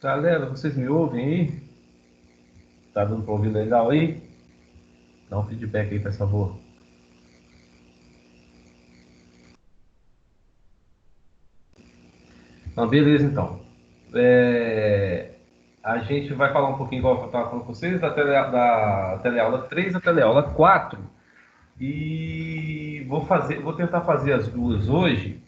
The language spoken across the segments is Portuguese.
Galera, vocês me ouvem aí? Tá dando pra ouvir legal aí? Dá um feedback aí, por favor. Não, beleza, então. É, A gente vai falar um pouquinho, igual eu estava falando com vocês, da teleaula 3 e teleaula 4. E vou tentar fazer as duas hoje,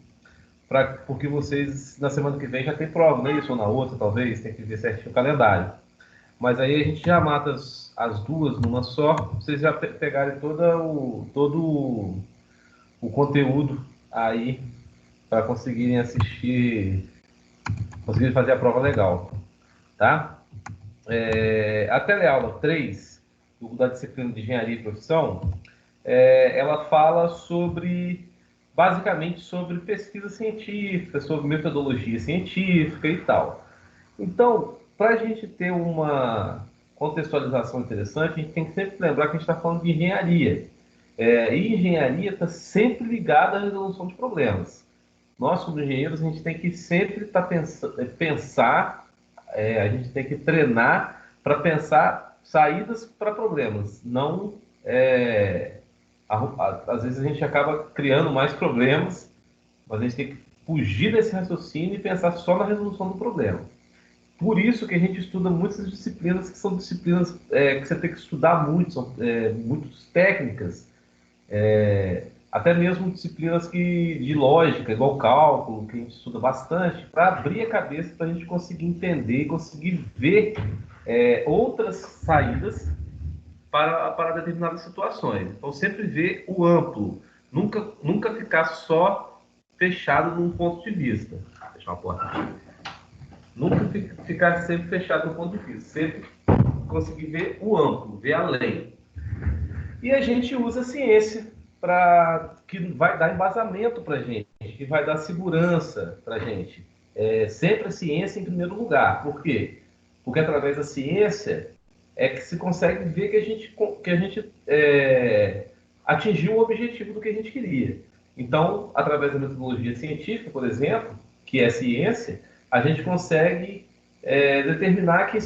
porque vocês, na semana que vem, já tem prova, não é isso? Ou na outra, talvez, tem que ver certinho o calendário. Mas aí a gente já mata as duas numa só, pra vocês já pegarem todo o conteúdo aí para conseguirem fazer a prova legal, tá? A teleaula 3 da disciplina de Engenharia e Profissão, ela fala basicamente sobre pesquisa científica, sobre metodologia científica e tal. Então, para a gente ter uma contextualização interessante, a gente tem que sempre lembrar que a gente está falando de engenharia. E engenharia está sempre ligada à resolução de problemas. Nós, como engenheiros, a gente tem que sempre pensar, a gente tem que treinar para pensar saídas para problemas. Não, às vezes a gente acaba criando mais problemas, mas a gente tem que fugir desse raciocínio e pensar só na resolução do problema. Por isso que a gente estuda muitas disciplinas que são disciplinas que você tem que estudar muito, são muito técnicas, até mesmo disciplinas de lógica, igual cálculo, que a gente estuda bastante, para abrir a cabeça para a gente conseguir entender e conseguir ver outras saídas para determinadas situações. Então, sempre ver o amplo, nunca ficar só fechado num ponto de vista. Vou fechar a porta aqui. Nunca ficar sempre fechado no ponto de vista, sempre conseguir ver o amplo, ver além. E a gente usa a ciência que vai dar embasamento para a gente, que vai dar segurança para a gente. Sempre a ciência em primeiro lugar. Por quê? Porque através da ciência é que se consegue ver que a gente atingiu o objetivo do que a gente queria. Então, através da metodologia científica, por exemplo, que é ciência, a gente consegue determinar que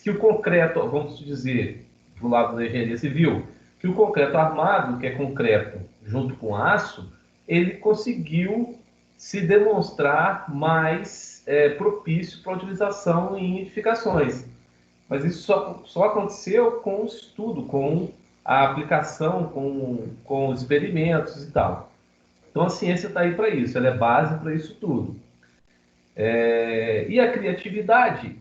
o concreto, vamos dizer, do lado da engenharia civil, que o concreto armado, que é concreto junto com aço, ele conseguiu se demonstrar mais propício para a utilização em edificações. Mas isso só aconteceu com o estudo, com a aplicação, com os experimentos e tal. Então a ciência está aí para isso, ela é base para isso tudo. E a criatividade,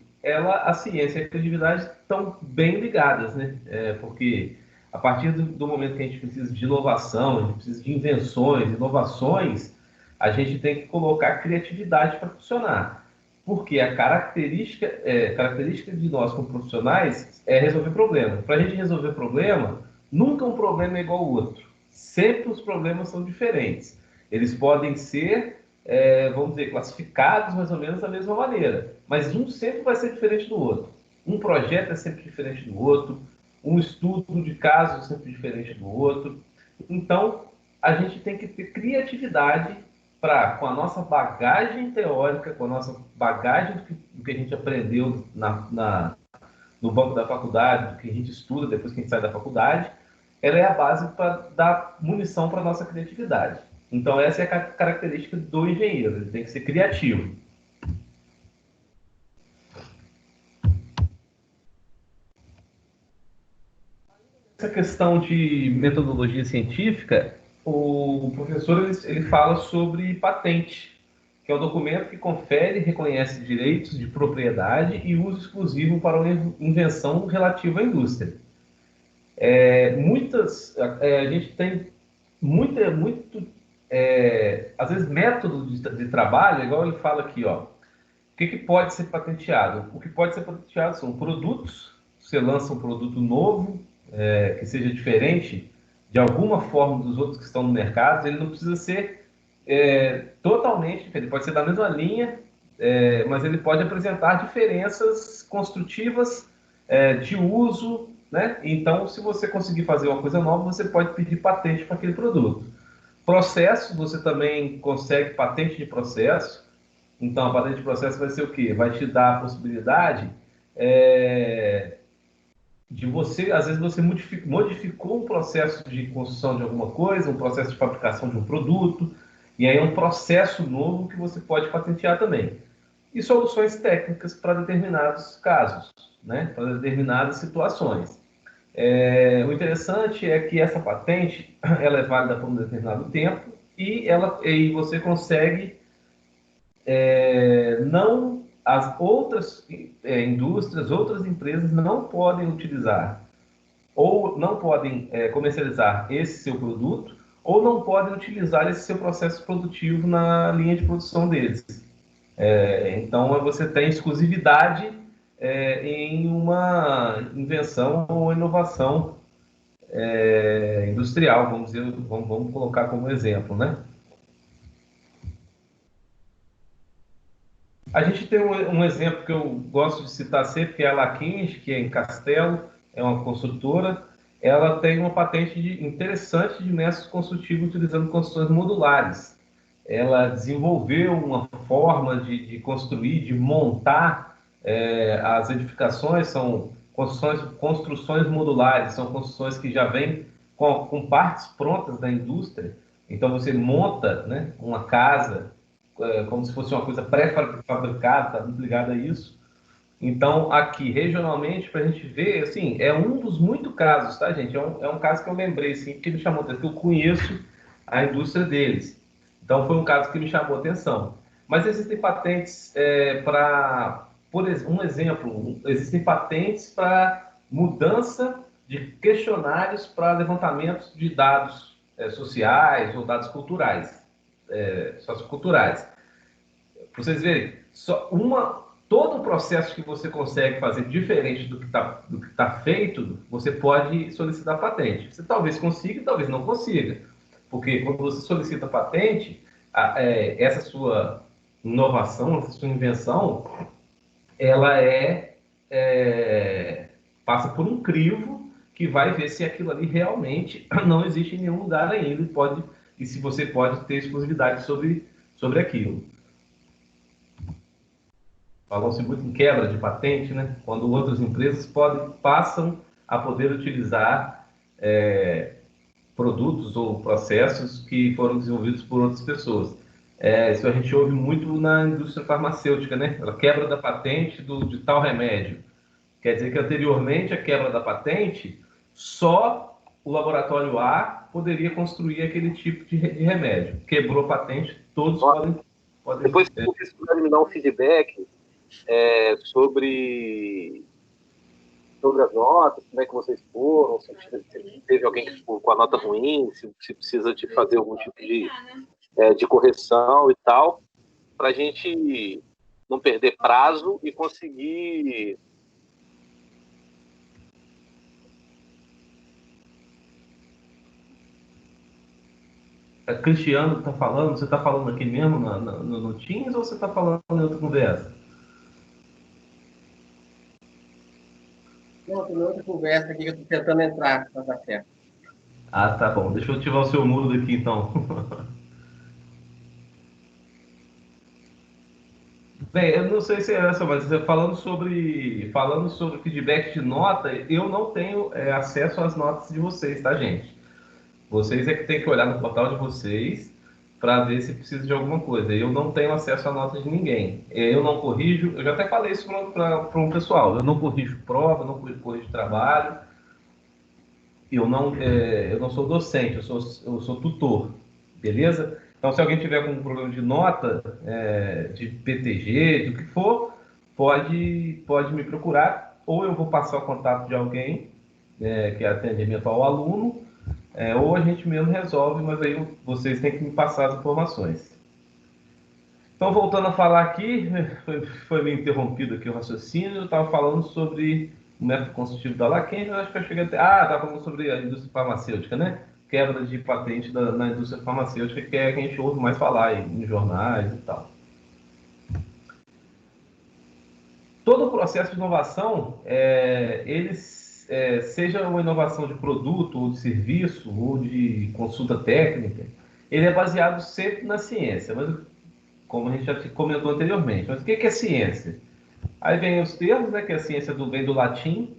a ciência e a criatividade estão bem ligadas, né? Porque a partir do momento que a gente precisa de inovação, a gente precisa de invenções, inovações, a gente tem que colocar criatividade para funcionar. Porque a característica de nós como profissionais é resolver problema. Para a gente resolver problema, nunca um problema é igual ao outro. Sempre os problemas são diferentes. Eles podem ser vamos dizer, classificados mais ou menos da mesma maneira. Mas um sempre vai ser diferente do outro. Um projeto é sempre diferente do outro, um estudo de caso é sempre diferente do outro. Então, a gente tem que ter criatividade para, com a nossa bagagem teórica, com a nossa bagagem do que a gente aprendeu no banco da faculdade, do que a gente estuda depois que a gente sai da faculdade, ela é a base para dar munição para a nossa criatividade. Então, essa é a característica do engenheiro, ele tem que ser criativo. Essa questão de metodologia científica, o professor ele fala sobre patente, que é o documento que confere e reconhece direitos de propriedade e uso exclusivo para uma invenção relativa à indústria. A gente tem às vezes método de trabalho, igual ele fala aqui, ó. O que pode ser patenteado? O que pode ser patenteado são produtos. Você lança um produto novo, que seja diferente de alguma forma dos outros que estão no mercado. Ele não precisa ser totalmente diferente. Pode ser da mesma linha, mas ele pode apresentar diferenças construtivas de uso, né? Então, se você conseguir fazer uma coisa nova, você pode pedir patente para aquele produto. Processo, você também consegue patente de processo. Então, a patente de processo vai ser o quê? Vai te dar a possibilidade de você, às vezes você modificou um processo de construção de alguma coisa, um processo de fabricação de um produto, e aí é um processo novo que você pode patentear também. E soluções técnicas para determinados casos, né? Para determinadas situações. O interessante é que essa patente ela é válida por um determinado tempo e você consegue não as outras indústrias, outras empresas não podem utilizar ou não podem comercializar esse seu produto ou não podem utilizar esse seu processo produtivo na linha de produção deles. Então, você tem exclusividade em uma invenção ou inovação industrial, vamos dizer, vamos colocar como exemplo, né? A gente tem um exemplo que eu gosto de citar sempre, que é a Laquinge, que é em Castelo, é uma construtora. Ela tem uma patente interessante de método construtivo utilizando construções modulares. Ela desenvolveu uma forma de construir, de montar as edificações, são construções modulares, são construções que já vêm com partes prontas da indústria. Então você monta, né, uma casa como se fosse uma coisa pré-fabricada, está muito ligada a isso. Então, aqui, regionalmente, para a gente ver, assim, é um dos muitos casos, tá, gente? É um caso que eu lembrei, assim, que me chamou atenção, que eu conheço a indústria deles. Então, foi um caso que me chamou a atenção. Mas existem patentes para, um exemplo, existem patentes para mudança de questionários para levantamentos de dados sociais ou dados culturais, socioculturais. Vocês verem, todo o processo que você consegue fazer diferente do que tá feito, você pode solicitar patente. Você talvez consiga, talvez não consiga. Porque quando você solicita patente, essa sua inovação, essa sua invenção, ela passa por um crivo que vai ver se aquilo ali realmente não existe em nenhum lugar ainda e se você pode ter exclusividade sobre aquilo. Falam-se muito em quebra de patente, né? Quando outras empresas passam a poder utilizar produtos ou processos que foram desenvolvidos por outras pessoas. Isso a gente ouve muito na indústria farmacêutica, né? A quebra da patente de tal remédio. Quer dizer que anteriormente a quebra da patente, só o laboratório A poderia construir aquele tipo de remédio. Quebrou a patente, todos podem. Depois, se vocês puderem me dar um feedback sobre as notas, como é que vocês foram, se teve alguém que ficou com a nota ruim, se precisa de fazer algum tipo de correção e tal, para a gente não perder prazo e conseguir... Cristiano está falando, você está falando aqui mesmo no Teams ou você está falando em outra conversa? Não, tem outra conversa aqui que eu estou tentando entrar para dar certo. Ah, tá bom. Deixa eu ativar o seu mudo aqui, então. Bem, eu não sei se é essa, mas falando sobre feedback de nota, eu não tenho acesso às notas de vocês, tá, gente? Vocês é que tem que olhar no portal de vocês para ver se precisa de alguma coisa. Eu não tenho acesso à nota de ninguém. Eu não corrijo, eu já até falei isso para um pessoal, eu não corrijo prova, eu não corrijo trabalho, eu não sou docente, eu sou tutor, beleza? Então, se alguém tiver com um problema de nota, de PTG, do que for, pode me procurar, ou eu vou passar o contato de alguém que é atendimento ao aluno, ou a gente mesmo resolve, mas aí vocês têm que me passar as informações. Então, voltando a falar aqui, foi meio interrompido aqui o raciocínio, eu estava falando sobre o método construtivo da Lacan, eu acho que eu cheguei até... estava falando sobre a indústria farmacêutica, né? Quebra de patente na indústria farmacêutica, que é a que a gente ouve mais falar em jornais e tal. Todo o processo de inovação, seja uma inovação de produto, ou de serviço, ou de consulta técnica, ele é baseado sempre na ciência. Mas como a gente já comentou anteriormente. Mas o que é ciência? Aí vem os termos, né, que a ciência vem do latim,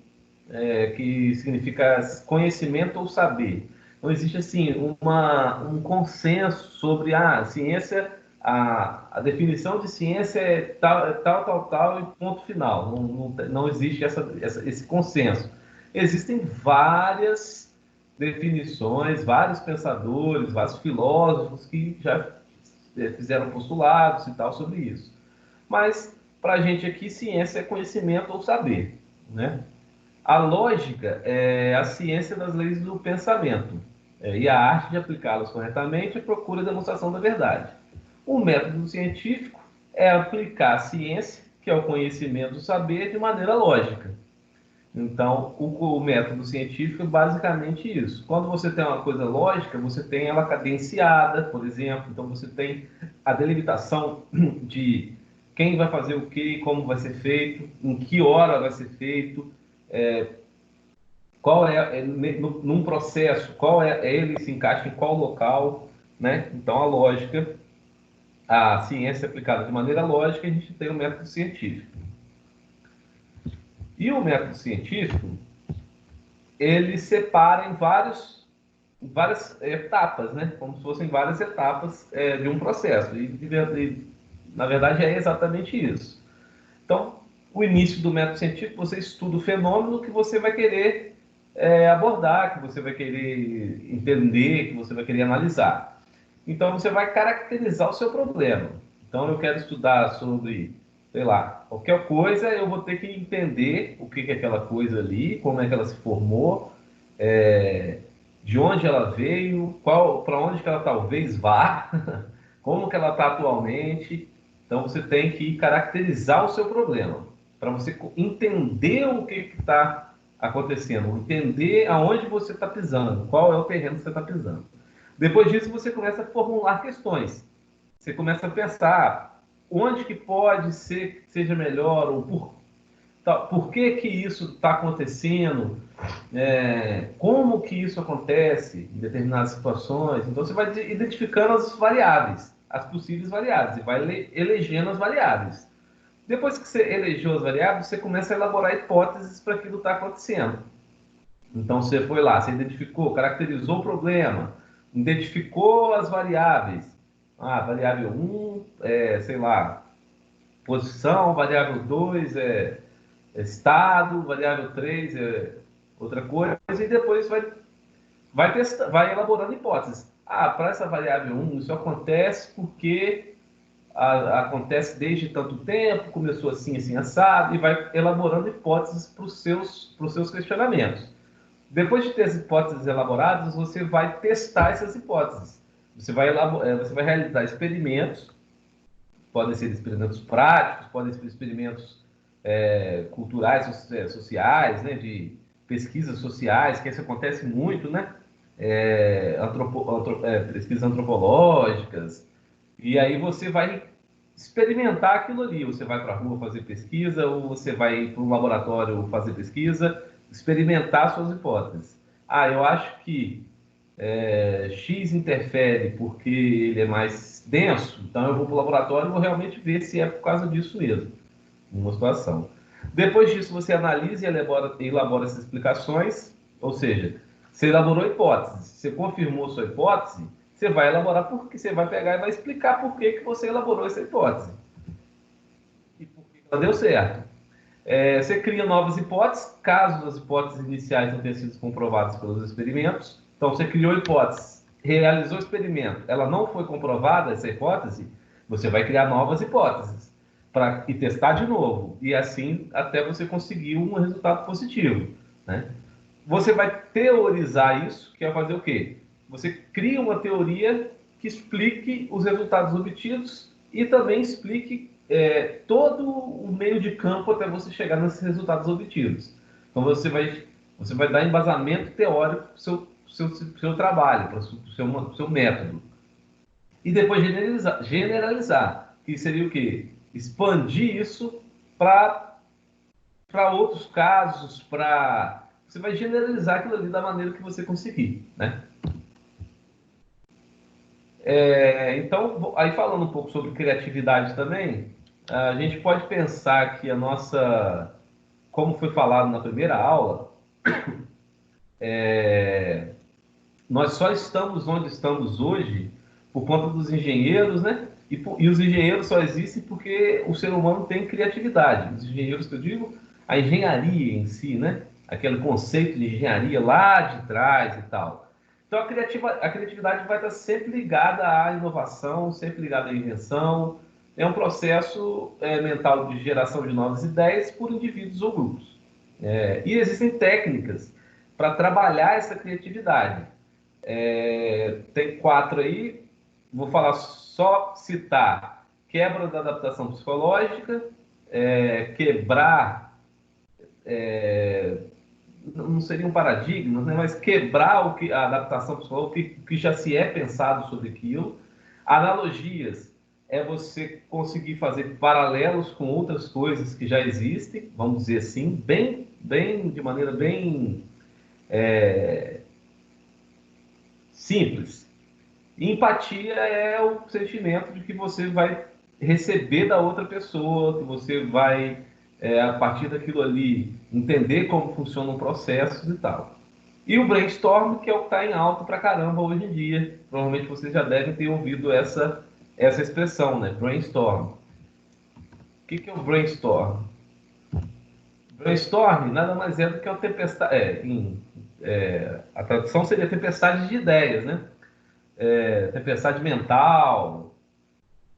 que significa conhecimento ou saber. Não existe assim um consenso sobre a ciência, a definição de ciência é tal e ponto final. Não existe esse consenso. Existem várias definições, vários pensadores, vários filósofos que já fizeram postulados e tal sobre isso. Mas para a gente aqui, ciência é conhecimento ou saber, né? A lógica é a ciência das leis do pensamento, e a arte de aplicá-las corretamente procura a demonstração da verdade. O método científico é aplicar a ciência, que é o conhecimento do saber, de maneira lógica. Então, o método científico é basicamente isso. Quando você tem uma coisa lógica, você tem ela cadenciada, por exemplo. Então, você tem a delimitação de quem vai fazer o quê, como vai ser feito, em que hora vai ser feito, qual num processo, ele se encaixa em qual local, né? Então, a lógica, a ciência aplicada de maneira lógica, a gente tem o método científico. E o método científico, ele separa em várias etapas, né? Como se fossem várias etapas de um processo. E, na verdade, é exatamente isso. Então, o início do método científico, você estuda o fenômeno que você vai querer abordar, que você vai querer entender, que você vai querer analisar. Então, você vai caracterizar o seu problema. Então, eu quero estudar sobre, sei lá, qualquer coisa, eu vou ter que entender o que é aquela coisa ali, como é que ela se formou, de onde ela veio, para onde que ela talvez vá, como que ela está atualmente. Então, você tem que caracterizar o seu problema, para você entender o que está acontecendo, entender aonde você está pisando, qual é o terreno que você está pisando. Depois disso, você começa a formular questões. Você começa a pensar onde que pode ser que seja melhor, ou por que que isso está acontecendo, como que isso acontece em determinadas situações. Então, você vai identificando as variáveis, as possíveis variáveis, e vai elegendo as variáveis. Depois que você elegeu as variáveis, você começa a elaborar hipóteses para aquilo que está acontecendo. Então, você foi lá, você identificou, caracterizou o problema, identificou as variáveis. Variável 1 sei lá, posição, variável 2 é estado, variável 3 é outra coisa, e depois vai elaborando hipóteses. Para essa variável 1, isso acontece porque acontece desde tanto tempo, começou assim, assim, assado, e vai elaborando hipóteses para os seus questionamentos. Depois de ter as hipóteses elaboradas, você vai testar essas hipóteses. Você vai realizar experimentos, podem ser experimentos práticos, podem ser experimentos culturais, sociais, né, de pesquisas sociais, que isso acontece muito, né? Pesquisas antropológicas, e aí você vai experimentar aquilo ali. Você vai para a rua fazer pesquisa, ou você vai para um laboratório fazer pesquisa, experimentar suas hipóteses. Eu acho que X interfere porque ele é mais denso, então eu vou para o laboratório e vou realmente ver se é por causa disso mesmo, numa situação. Depois disso, você analisa e elabora essas explicações, ou seja, você elaborou hipóteses, você confirmou sua hipótese, você vai elaborar porque você vai pegar e vai explicar por que você elaborou essa hipótese e por que ela deu certo. Você cria novas hipóteses, caso as hipóteses iniciais não tenham sido comprovadas pelos experimentos. Então, você criou hipótese, realizou o experimento, ela não foi comprovada, essa hipótese, você vai criar novas hipóteses e testar de novo, e assim até você conseguir um resultado positivo, né? Você vai teorizar isso, que é fazer o quê? Você cria uma teoria que explique os resultados obtidos e também explique todo o meio de campo até você chegar nesses resultados obtidos. Então você vai dar embasamento teórico para o seu trabalho, para o seu método. E depois generalizar, que seria o quê? Expandir isso para outros casos, você vai generalizar aquilo ali da maneira que você conseguir, né? Então, aí falando um pouco sobre criatividade também, a gente pode pensar que a nossa, como foi falado na primeira aula, nós só estamos onde estamos hoje por conta dos engenheiros, né? E os engenheiros só existem porque o ser humano tem criatividade. Os engenheiros que eu digo, a engenharia em si, né? Aquele conceito de engenharia lá de trás e tal. Então a criatividade vai estar sempre ligada à inovação, sempre ligada à invenção. É um processo mental de geração de novas ideias por indivíduos ou grupos. E existem técnicas para trabalhar essa criatividade. Tem 4 aí, vou falar só citar: quebra da adaptação psicológica, quebrar, não seriam paradigmas, né, mas quebrar a adaptação psicológica, o que já se é pensado sobre aquilo. Analogias é você conseguir fazer paralelos com outras coisas que já existem, vamos dizer assim, de maneira bem simples. E empatia é o sentimento de que você vai receber da outra pessoa, que você vai, a partir daquilo ali, entender como funcionam processos e tal. E o brainstorm, que é o que está em alta pra caramba hoje em dia. Provavelmente vocês já devem ter ouvido essa expressão, né? Brainstorm. O que é o brainstorm? Brainstorm nada mais é do que a tempestade. A tradução seria tempestade de ideias, né? Tempestade mental,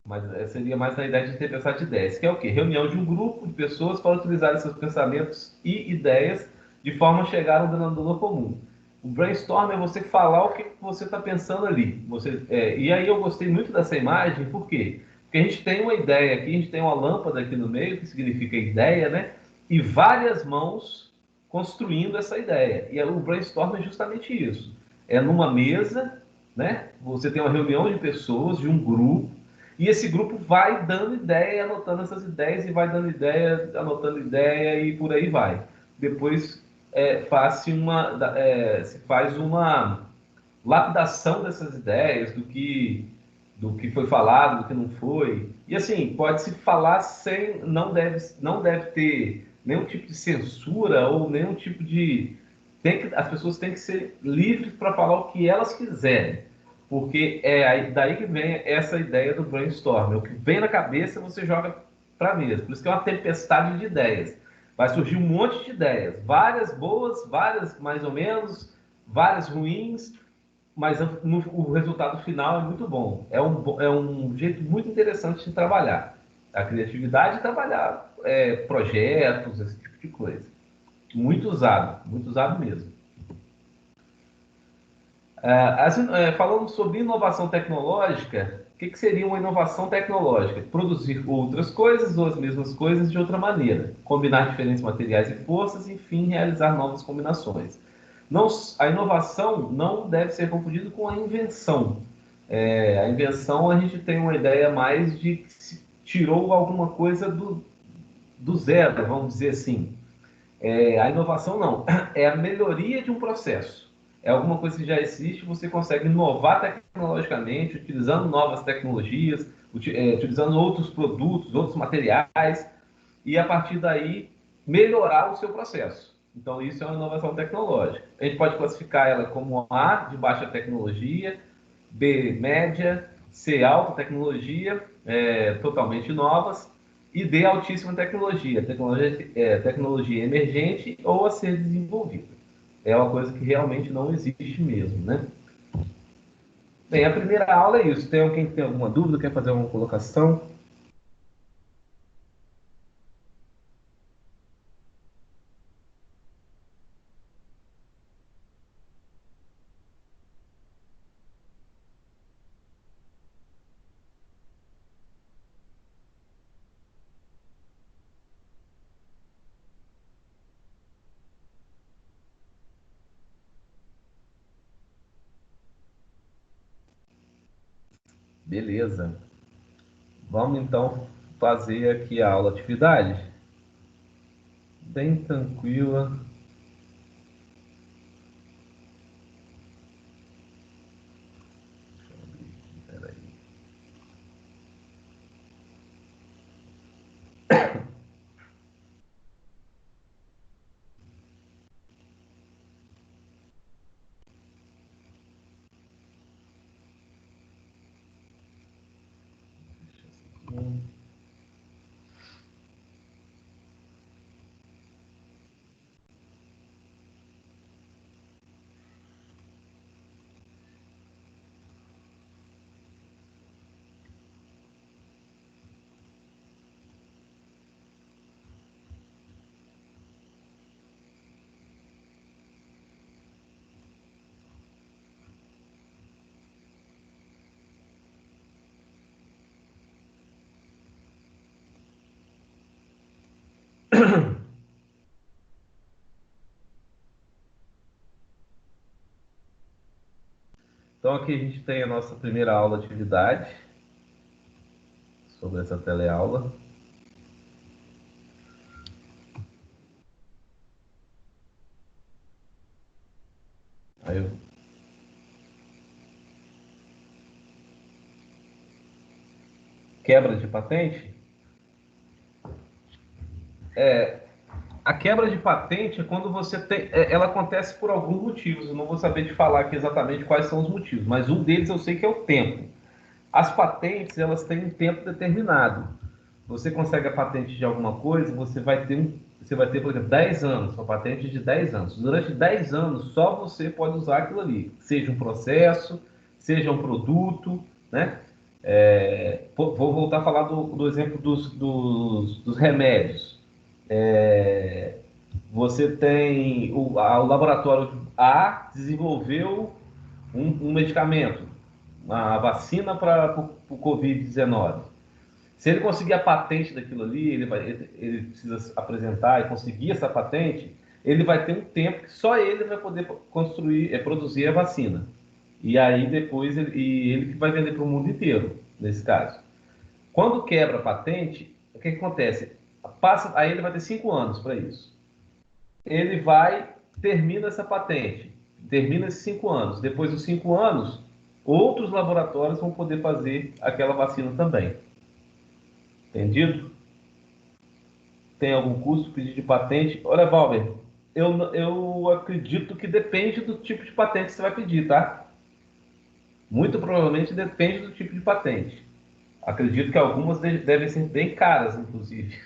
mas seria mais na ideia de tempestade de ideias, que é o quê? Reunião de um grupo de pessoas para utilizar seus pensamentos e ideias de forma a chegar a um denominador comum. O brainstorm é você falar o que você está pensando ali. E aí eu gostei muito dessa imagem, por quê? Porque a gente tem uma ideia aqui, a gente tem uma lâmpada aqui no meio, que significa ideia, né? E várias mãos construindo essa ideia. E o brainstorm é justamente isso. É numa mesa, né? Você tem uma reunião de pessoas, de um grupo, e esse grupo vai dando ideia, anotando essas ideias, e vai dando ideia, anotando ideia, e por aí vai. Depois se faz uma lapidação dessas ideias, do que foi falado, do que não foi. E assim, pode-se falar sem, não deve ter nenhum tipo de censura ou nenhum tipo de. As pessoas têm que ser livres para falar o que elas quiserem. Porque daí que vem essa ideia do brainstorm. O que vem na cabeça você joga para a mesa. Por isso que é uma tempestade de ideias. Vai surgir um monte de ideias. Várias boas, várias mais ou menos, várias ruins, mas o resultado final é muito bom. É um jeito muito interessante de trabalhar a criatividade e trabalhar projetos, esse tipo de coisa. Muito usado mesmo. Falando sobre inovação tecnológica, o que seria uma inovação tecnológica? Produzir outras coisas ou as mesmas coisas de outra maneira, combinar diferentes materiais e forças, enfim, realizar novas combinações. Não, a inovação não deve ser confundida com a invenção. A invenção, a gente tem uma ideia mais de que se tirou alguma coisa do zero, vamos dizer assim. A inovação não, é a melhoria de um processo. É alguma coisa que já existe, você consegue inovar tecnologicamente, utilizando novas tecnologias, utilizando outros produtos, outros materiais, e a partir daí melhorar o seu processo. Então, isso é uma inovação tecnológica. A gente pode classificar ela como A, de baixa tecnologia, B, média, C, alta tecnologia, totalmente novas, e D, altíssima tecnologia, tecnologia emergente ou a ser desenvolvida. É uma coisa que realmente não existe mesmo, né? Bem, a primeira aula é isso. Tem alguém que tem alguma dúvida, quer fazer uma colocação? Beleza. Vamos então fazer aqui a aula atividade. Bem tranquila. Então aqui a gente tem a nossa primeira aula de atividade sobre essa teleaula. Quebra de patente? A quebra de patente é quando você tem... Ela acontece por alguns motivos. Eu não vou saber te falar aqui exatamente quais são os motivos, mas um deles eu sei que é o tempo. As patentes, elas têm um tempo determinado. Você consegue a patente de alguma coisa, você vai ter, por exemplo, 10 anos, uma patente de 10 anos. Durante 10 anos, só você pode usar aquilo ali. Seja um processo, seja um produto, né? Vou voltar a falar do exemplo dos remédios. Você tem o laboratório A desenvolveu um medicamento, uma vacina para o Covid-19. Se ele conseguir a patente daquilo ali, ele precisa apresentar e conseguir essa patente, ele vai ter um tempo que só ele vai poder produzir a vacina. E aí depois ele que vai vender para o mundo inteiro, nesse caso. Quando quebra a patente, o que acontece? Aí ele vai ter 5 anos para isso. Ele termina essa patente, termina esses 5 anos. Depois dos 5 anos, outros laboratórios vão poder fazer aquela vacina também. Entendido? Tem algum custo pedir de patente? Olha, Valber, eu acredito que depende do tipo de patente que você vai pedir, tá? Muito provavelmente depende do tipo de patente. Acredito que algumas devem ser bem caras, inclusive.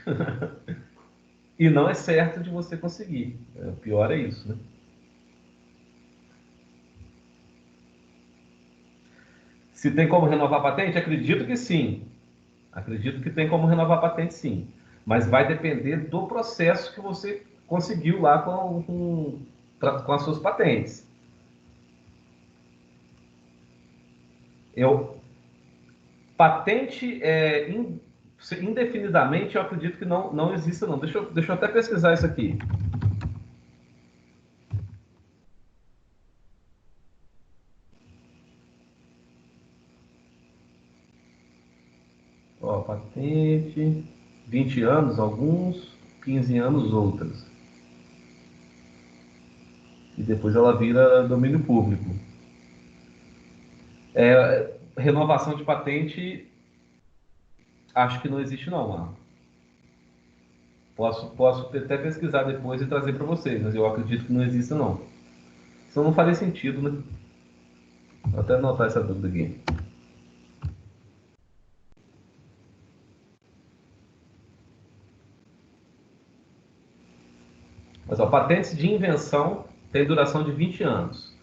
E não é certo de você conseguir. O pior é isso, né? Se tem como renovar a patente? Acredito que sim. Acredito que tem como renovar a patente, sim. Mas vai depender do processo que você conseguiu lá com as suas patentes. Patente indefinidamente, eu acredito que não exista, não. Deixa eu até pesquisar isso aqui. Ó, patente, 20 anos alguns, 15 anos outras. E depois ela vira domínio público. Renovação de patente, acho que não existe não, Marlon. Posso até pesquisar depois e trazer para vocês, mas eu acredito que não exista não. Isso não faria sentido, né? Vou até anotar essa dúvida aqui. Mas ó, patentes de invenção têm duração de 20 anos.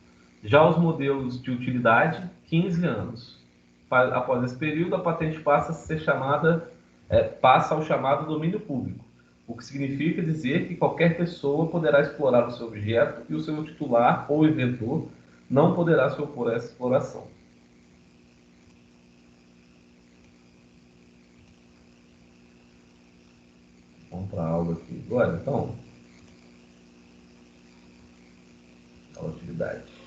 Já os modelos de utilidade, 15 anos. Após esse período, a patente passa ao chamado domínio público, o que significa dizer que qualquer pessoa poderá explorar o seu objeto e o seu titular ou inventor não poderá se opor a essa exploração. Vamos para a aula aqui agora, então. Aula de atividade.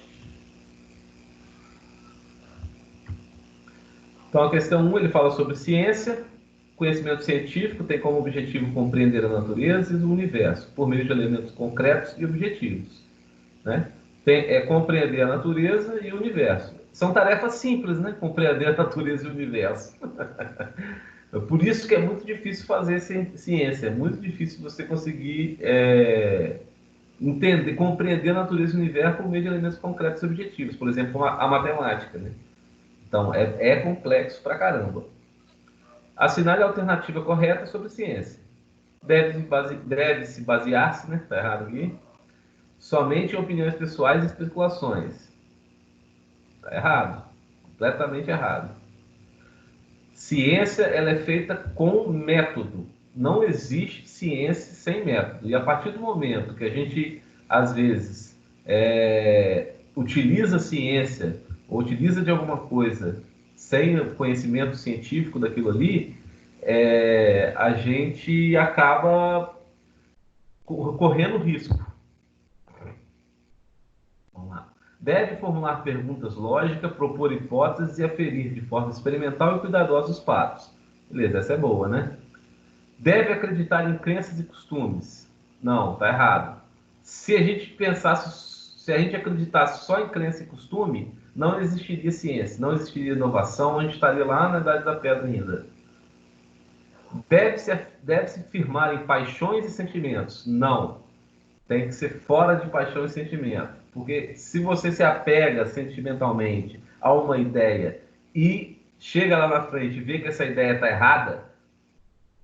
Então, a questão 1, ele fala sobre ciência. Conhecimento científico tem como objetivo compreender a natureza e o universo, por meio de elementos concretos e objetivos. Né? Compreender a natureza e o universo. São tarefas simples, né? Compreender a natureza e o universo. Por isso que é muito difícil fazer ciência. É muito difícil você conseguir compreender a natureza e o universo por meio de elementos concretos e objetivos. Por exemplo, a matemática. Né? Então, é complexo pra caramba. Assinale a alternativa correta sobre ciência. Deve-se basear-se, né? Está errado aqui. Somente em opiniões pessoais e especulações. Está errado. Completamente errado. Ciência, ela é feita com método. Não existe ciência sem método. E a partir do momento que a gente, às vezes, utiliza ciência ou utiliza de alguma coisa sem conhecimento científico daquilo ali, a gente acaba correndo risco. Vamos lá. Deve formular perguntas lógicas, propor hipóteses e aferir de forma experimental e cuidadosa os fatos. Beleza, essa é boa, né? Deve acreditar em crenças e costumes. Não, tá errado. Se a gente pensasse, se a gente acreditasse só em crença e costume, não existiria ciência, não existiria inovação, a gente estaria lá na Idade da Pedra ainda. Deve-se firmar em paixões e sentimentos. Não. Tem que ser fora de paixão e sentimento. Porque se você se apega sentimentalmente a uma ideia e chega lá na frente e vê que essa ideia está errada,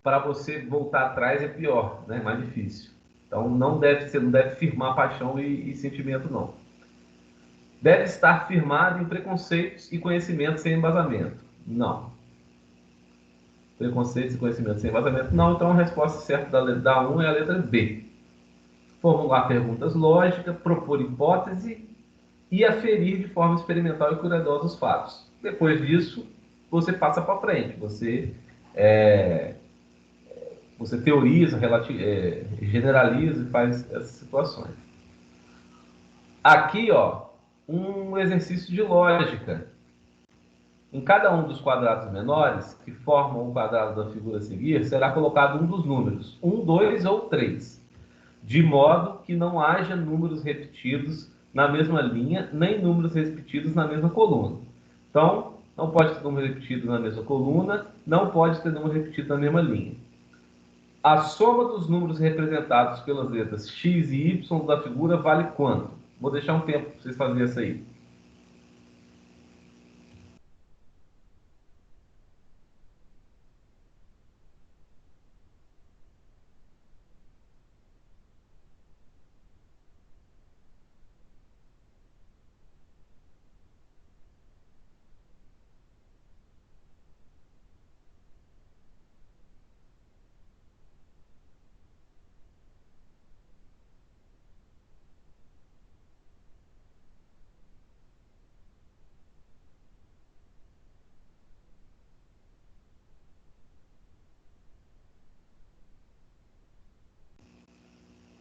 para você voltar atrás é pior, né? Mais difícil. Então não deve firmar paixão e sentimento, não. Deve estar firmado em preconceitos e conhecimentos sem embasamento. Não. Preconceitos e conhecimentos sem embasamento, não. Então a resposta certa da 1 é a letra B. Formular perguntas lógicas, propor hipótese e aferir de forma experimental e cuidadosa os fatos. Depois disso, você passa para frente. Você teoriza, generaliza e faz essas situações. Aqui, ó, um exercício de lógica. Em cada um dos quadrados menores, que formam o quadrado da figura a seguir, será colocado um dos números, 1, 2 ou 3, de modo que não haja números repetidos na mesma linha, nem números repetidos na mesma coluna. Então, não pode ter número repetido na mesma coluna, não pode ter número repetido na mesma linha. A soma dos números representados pelas letras X e Y da figura vale quanto? Vou deixar um tempo para vocês fazerem isso aí.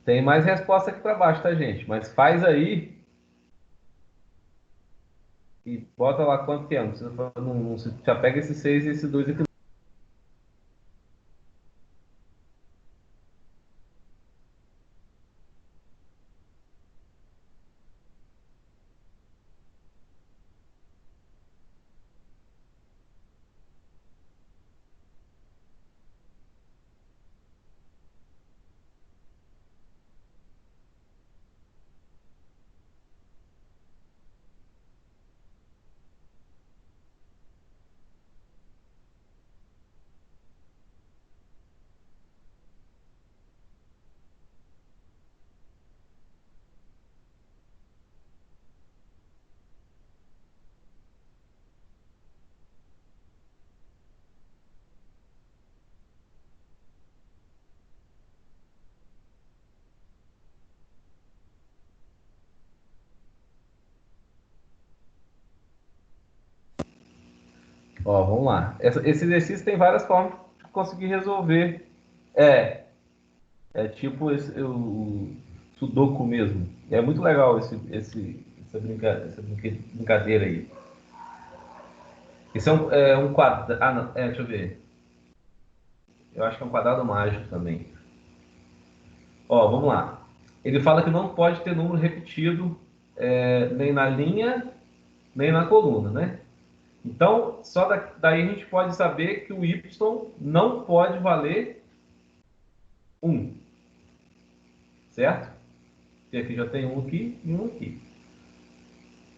Tem mais resposta aqui para baixo, tá, gente? Mas faz aí e bota lá quanto que é. Não já pega esse 6 e esse 2 aqui. Ó, vamos lá. Esse exercício tem várias formas de conseguir resolver. É tipo o Sudoku mesmo. É muito legal essa brincadeira aí. Esse é um quadrado. Ah, não. Deixa eu ver. Eu acho que é um quadrado mágico também. Ó, vamos lá. Ele fala que não pode ter número repetido nem na linha, nem na coluna, né? Então, só daí a gente pode saber que o y não pode valer 1, certo? Porque aqui já tem um aqui e um aqui.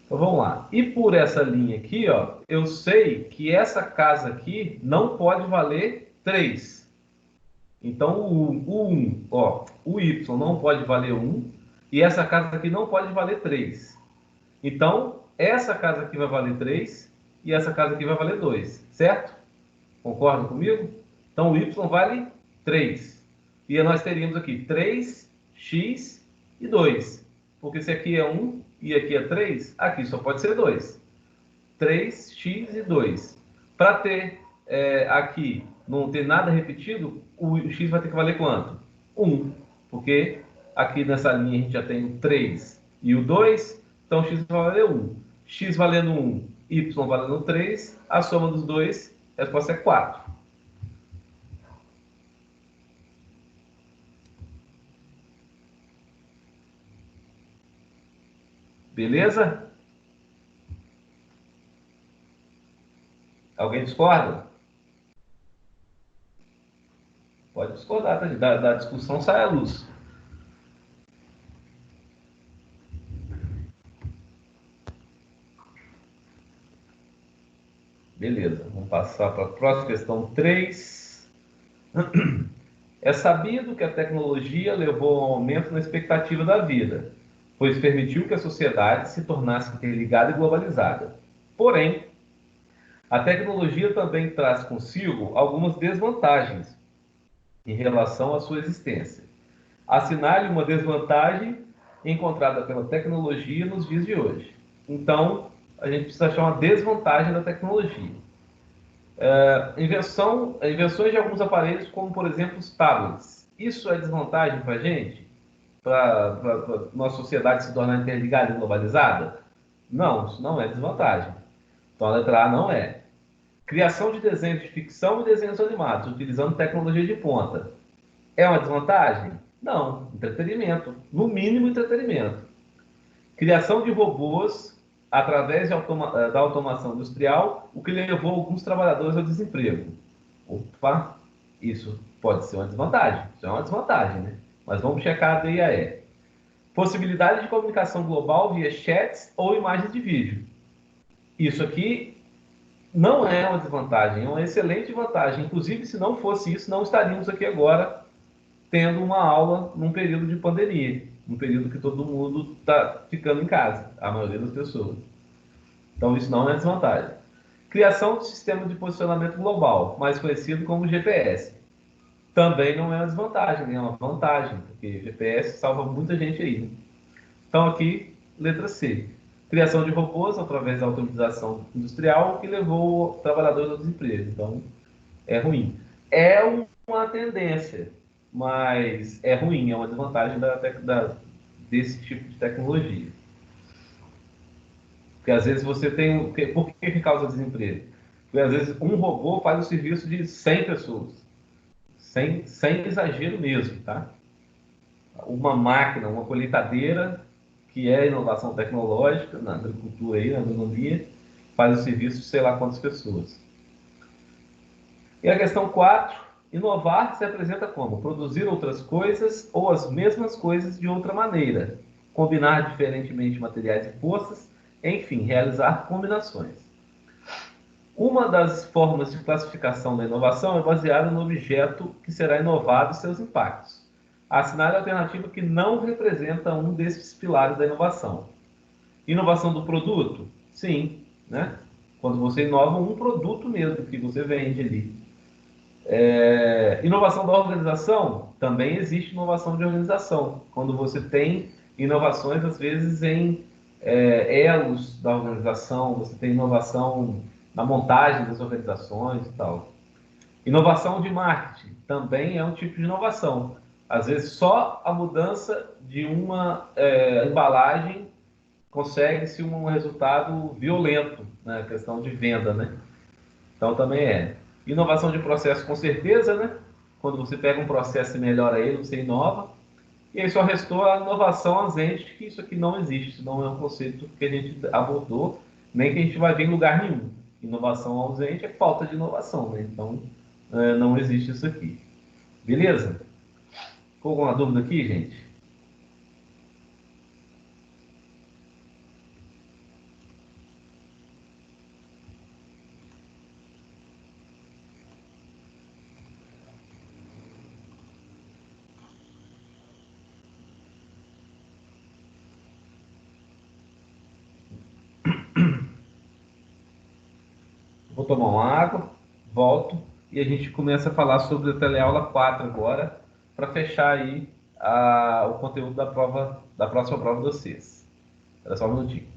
Então, vamos lá. E por essa linha aqui, ó, eu sei que essa casa aqui não pode valer 3. Então, o y não pode valer 1 e essa casa aqui não pode valer 3. Então, essa casa aqui vai valer 3 e essa casa aqui vai valer 2, certo? Concordam comigo? Então, o y vale 3. E nós teríamos aqui 3x e 2. Porque se aqui é 1 e aqui é 3, aqui só pode ser 2. 3x e 2. Para ter aqui não ter nada repetido, o x vai ter que valer quanto? 1. Porque aqui nessa linha a gente já tem o 3 e o 2. Então, x vai valer 1. X valendo 1, y valendo 3, a soma dos dois, a resposta é 4. Beleza? Alguém discorda? Pode discordar, tá? Da discussão sai a luz. Beleza, vamos passar para a próxima questão 3. É sabido que a tecnologia levou a um aumento na expectativa da vida, pois permitiu que a sociedade se tornasse interligada e globalizada. Porém, a tecnologia também traz consigo algumas desvantagens em relação à sua existência. Assinale uma desvantagem encontrada pela tecnologia nos dias de hoje. Então, a gente precisa achar uma desvantagem da tecnologia. Invenções de alguns aparelhos, como por exemplo os tablets. Isso é desvantagem para a gente? Para a nossa sociedade se tornar interligada e globalizada? Não, isso não é desvantagem. Então a letra A não é. Criação de desenhos de ficção e desenhos animados, utilizando tecnologia de ponta. É uma desvantagem? Não. Entretenimento. No mínimo, entretenimento. Criação de robôs através da automação industrial, o que levou alguns trabalhadores ao desemprego. Opa, isso pode ser uma desvantagem. Isso é uma desvantagem, né? Mas vamos checar a D e a E. Possibilidade de comunicação global via chats ou imagens de vídeo. Isso aqui não é uma desvantagem, é uma excelente vantagem. Inclusive, se não fosse isso, não estaríamos aqui agora tendo uma aula num período de pandemia, num período que todo mundo está ficando em casa, a maioria das pessoas. Então, isso não é desvantagem. Criação de sistema de posicionamento global, mais conhecido como GPS. Também não é uma desvantagem, é uma vantagem, porque GPS salva muita gente aí. Né? Então, aqui, letra C. Criação de robôs através da automatização industrial, que levou trabalhadores ao desemprego. Então, é ruim. É uma tendência, mas é ruim, é uma desvantagem desse tipo de tecnologia. Porque às vezes você tem. Por que causa desemprego? Porque às vezes um robô faz o serviço de 100 pessoas. Sem exagero mesmo, tá? Uma máquina, uma colheitadeira, que é inovação tecnológica na agricultura aí, na agronomia, faz o serviço de sei lá quantas pessoas. E a questão 4, inovar se apresenta como produzir outras coisas ou as mesmas coisas de outra maneira, combinar diferentemente materiais e forças, enfim, realizar combinações. Uma das formas de classificação da inovação é baseada no objeto que será inovado e seus impactos. Assinale a alternativa que não representa um desses pilares da inovação. Inovação do produto? Sim, né? Quando você inova um produto mesmo que você vende ali. Inovação da organização? Também existe inovação de organização. Quando você tem inovações, às vezes, em elos da organização, você tem inovação na montagem das organizações e tal. Inovação de marketing também é um tipo de inovação. Às vezes, só a mudança de uma embalagem consegue-se um resultado violento na questão de venda, né? Então, também é. Inovação de processo, com certeza, né? Quando você pega um processo e melhora ele, você inova. E aí só restou a inovação ausente, que isso aqui não existe, isso não é um conceito que a gente abordou, nem que a gente vai ver em lugar nenhum. Inovação ausente é falta de inovação, né? Então, não existe isso aqui. Beleza? Ficou alguma dúvida aqui, gente? Vou tomar uma água, volto e a gente começa a falar sobre a teleaula 4 agora, para fechar aí o conteúdo da prova, da próxima prova de vocês. Era só um minutinho.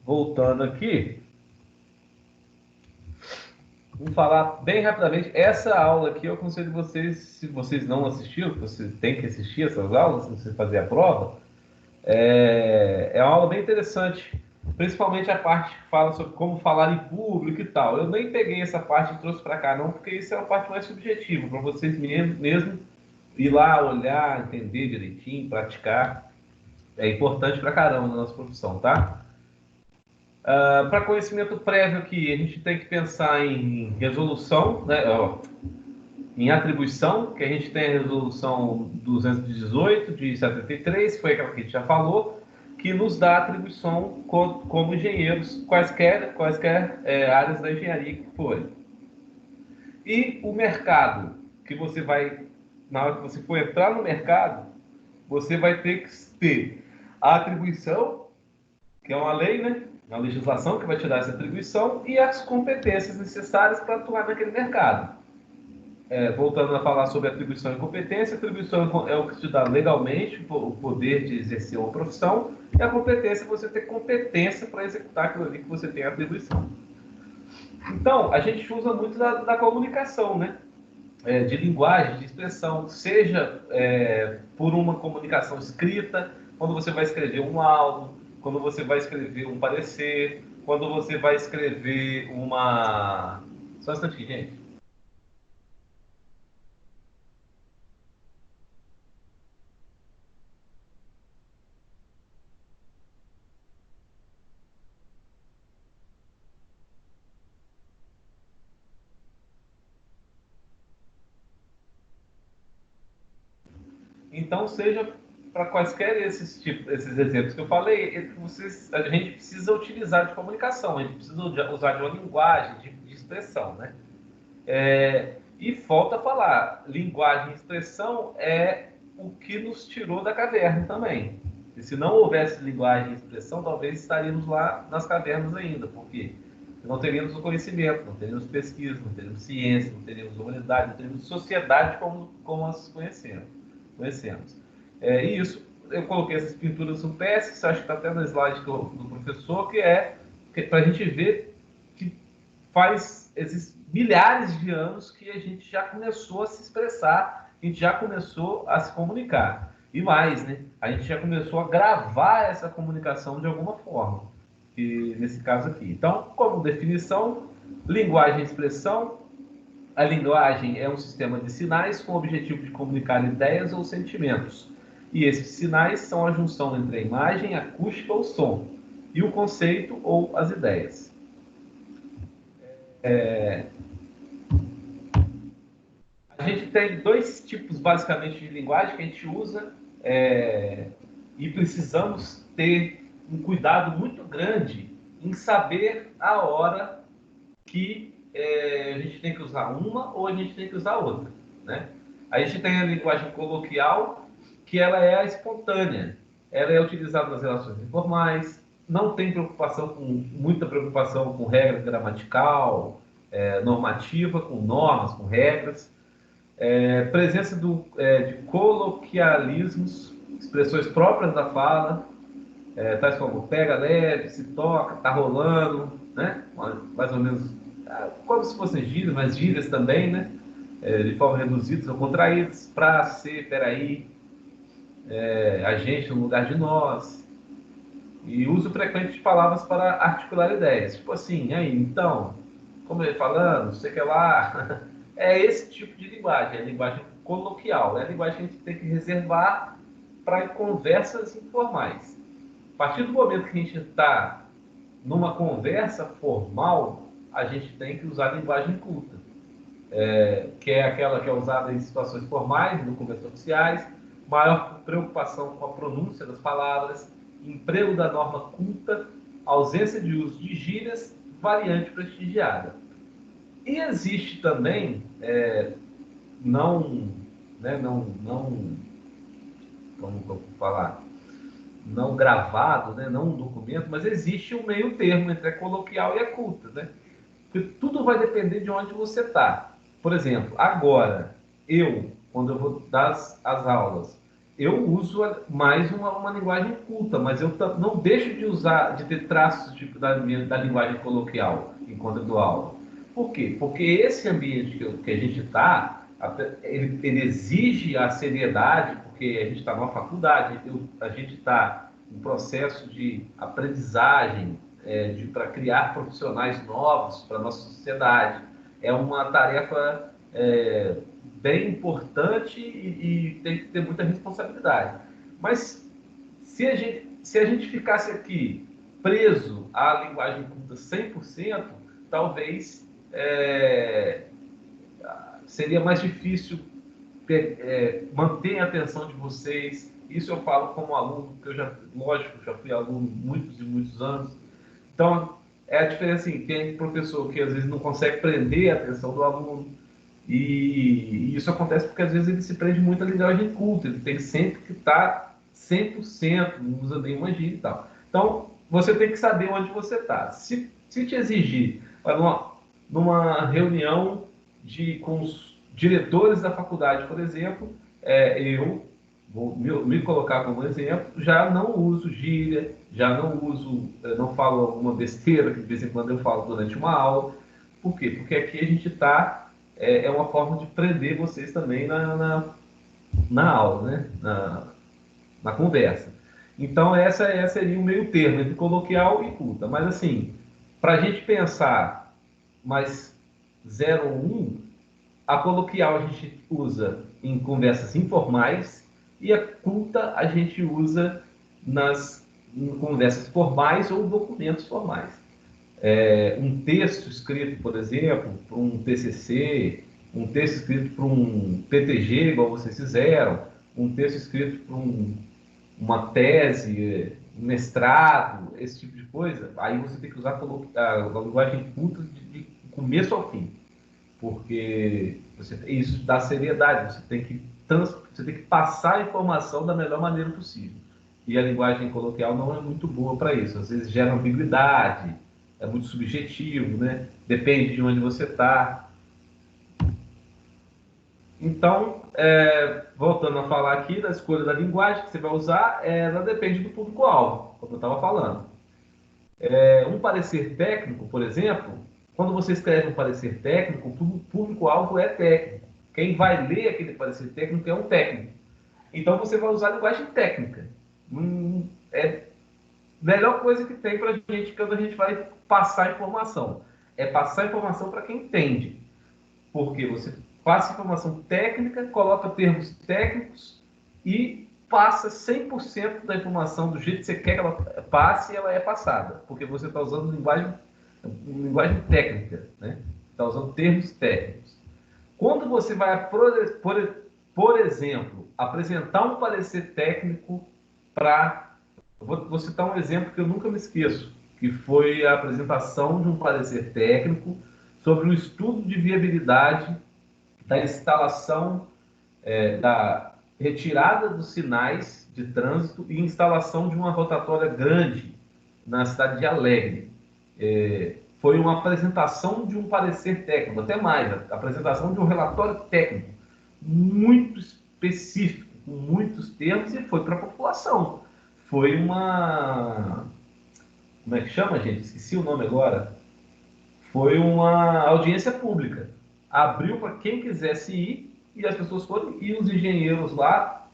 voltando aqui, vou falar bem rapidamente. Essa aula aqui eu aconselho vocês, se vocês não assistiram, vocês têm que assistir essas aulas, se você fazer a prova. É uma aula bem interessante, principalmente a parte que fala sobre como falar em público e tal. Eu nem peguei essa parte e trouxe para cá, não, porque isso é uma parte mais subjetiva, para vocês mesmo ir lá, olhar, entender direitinho, praticar. É importante pra caramba na nossa profissão, tá? Para conhecimento prévio aqui, a gente tem que pensar em resolução, né? Em atribuição, que a gente tem a resolução 218 de 73, foi aquela que a gente já falou, que nos dá atribuição como engenheiros, quaisquer áreas da engenharia que forem. E o mercado, que você vai, na hora que você for entrar no mercado, você vai ter que ter a atribuição, que é uma lei, né? Uma legislação que vai te dar essa atribuição, e as competências necessárias para atuar naquele mercado. Voltando a falar sobre atribuição e competência, a atribuição é o que te dá legalmente o poder de exercer uma profissão, e a competência é você ter competência para executar aquilo ali que você tem a atribuição. Então, a gente usa muito da comunicação, né? De linguagem, de expressão, seja por uma comunicação escrita, quando você vai escrever um laudo, quando você vai escrever um parecer, quando você vai escrever uma... Só um instantinho, gente. Então, seja para quaisquer esses exemplos que eu falei, a gente precisa utilizar de comunicação, a gente precisa usar de uma linguagem, de expressão, né? E falta falar, linguagem e expressão é o que nos tirou da caverna também. E se não houvesse linguagem e expressão, talvez estaríamos lá nas cavernas ainda, porque não teríamos o conhecimento, não teríamos pesquisa, não teríamos ciência, não teríamos humanidade, não teríamos sociedade como as conhecemos. E isso, eu coloquei essas pinturas rupestres, acho que está até no slide do professor, que é para a gente ver que faz esses milhares de anos que a gente já começou a se expressar, a gente já começou a se comunicar. E mais, né? A gente já começou a gravar essa comunicação de alguma forma, nesse caso aqui. Então, como definição, linguagem e expressão. A linguagem é um sistema de sinais com o objetivo de comunicar ideias ou sentimentos. E esses sinais são a junção entre a imagem, a acústica ou som, e o conceito ou as ideias. A gente tem dois tipos, basicamente, de linguagem que a gente usa e precisamos ter um cuidado muito grande em saber a hora que a gente tem que usar uma ou a gente tem que usar outra, né? A gente tem a linguagem coloquial, que ela é a espontânea. Ela é utilizada nas relações informais, não tem muita preocupação com regra gramatical, normativa, com normas, com regras. Presença de coloquialismos, expressões próprias da fala, tais como pega leve, se toca, tá rolando, né? Mais ou menos como se fossem gírias, mas gírias também, né? De forma reduzidas ou contraídas, pra, ser, peraí, a gente no lugar de nós. E uso frequente de palavras para articular ideias. Tipo assim, aí, então, como ele falando, sei que lá. É esse tipo de linguagem, é a linguagem coloquial, é a linguagem que a gente tem que reservar para conversas informais. A partir do momento que a gente está numa conversa formal, a gente tem que usar a linguagem culta, que é aquela que é usada em situações formais, em documentos oficiais, maior preocupação com a pronúncia das palavras, emprego da norma culta, ausência de uso de gírias, variante prestigiada. E existe também, como eu vou falar, não gravado, né, não um documento, mas existe um meio termo entre a coloquial e a culta, né? Porque tudo vai depender de onde você está. Por exemplo, agora, quando eu vou dar as aulas, eu uso mais uma linguagem culta, mas eu não deixo de usar, de ter traços tipo, da linguagem coloquial enquanto eu dou aula. Por quê? Porque esse ambiente que a gente está, ele exige a seriedade, porque a gente está numa faculdade, a gente está em processo de aprendizagem, para criar profissionais novos para a nossa sociedade. É uma tarefa bem importante e tem que ter muita responsabilidade. Mas se a gente ficasse aqui preso à linguagem culta 100%, talvez seria mais difícil manter a atenção de vocês. Isso eu falo como aluno, porque lógico, já fui aluno muitos e muitos anos. Então, é a diferença, assim, tem professor que às vezes não consegue prender a atenção do aluno, e isso acontece porque às vezes ele se prende muito à linguagem culta, ele tem sempre que estar 100%, não usa nenhuma gíria e tal. Então, você tem que saber onde você está. Se te exigir, numa reunião com os diretores da faculdade, por exemplo, eu vou me colocar como exemplo, já não uso gíria, não falo alguma besteira que de vez em quando eu falo durante uma aula. Por quê? Porque aqui a gente está, é uma forma de prender vocês também na aula, né? Na conversa. Então, essa seria o meio termo entre coloquial e culta. Mas, assim, para a gente pensar mais 0 ou 1, a coloquial a gente usa em conversas informais e a culta a gente usa em conversas formais ou documentos formais. Um texto escrito, por exemplo, para um TCC, um texto escrito para um PTG, igual vocês fizeram, um texto escrito para uma tese, um mestrado, esse tipo de coisa, aí você tem que usar a linguagem culta de começo ao fim, porque isso dá seriedade, você tem que passar a informação da melhor maneira possível. E a linguagem coloquial não é muito boa para isso, às vezes gera ambiguidade, é muito subjetivo, né? Depende de onde você está. Então, voltando a falar aqui da escolha da linguagem que você vai usar, ela depende do público-alvo, como eu estava falando. Um parecer técnico, por exemplo, quando você escreve um parecer técnico, o público-alvo é técnico. Quem vai ler aquele parecer técnico é um técnico. Então, você vai usar a linguagem técnica. É a melhor coisa que tem para a gente quando a gente vai passar informação. É passar informação para quem entende. Porque você passa informação técnica, coloca termos técnicos e passa 100% da informação do jeito que você quer que ela passe, e ela é passada. Porque você está usando linguagem técnica, né? Está usando termos técnicos. Quando você vai, por exemplo, apresentar um parecer técnico para... Vou citar um exemplo que eu nunca me esqueço, que foi a apresentação de um parecer técnico sobre o estudo de viabilidade da instalação, da retirada dos sinais de trânsito e instalação de uma rotatória grande na cidade de Alegre. Foi uma apresentação de um parecer técnico, até mais, a apresentação de um relatório técnico muito específico, com muitos termos, e foi para a população. Foi uma... Como é que chama, gente? Esqueci o nome agora. Foi uma audiência pública. Abriu para quem quisesse ir e as pessoas foram, e os engenheiros lá,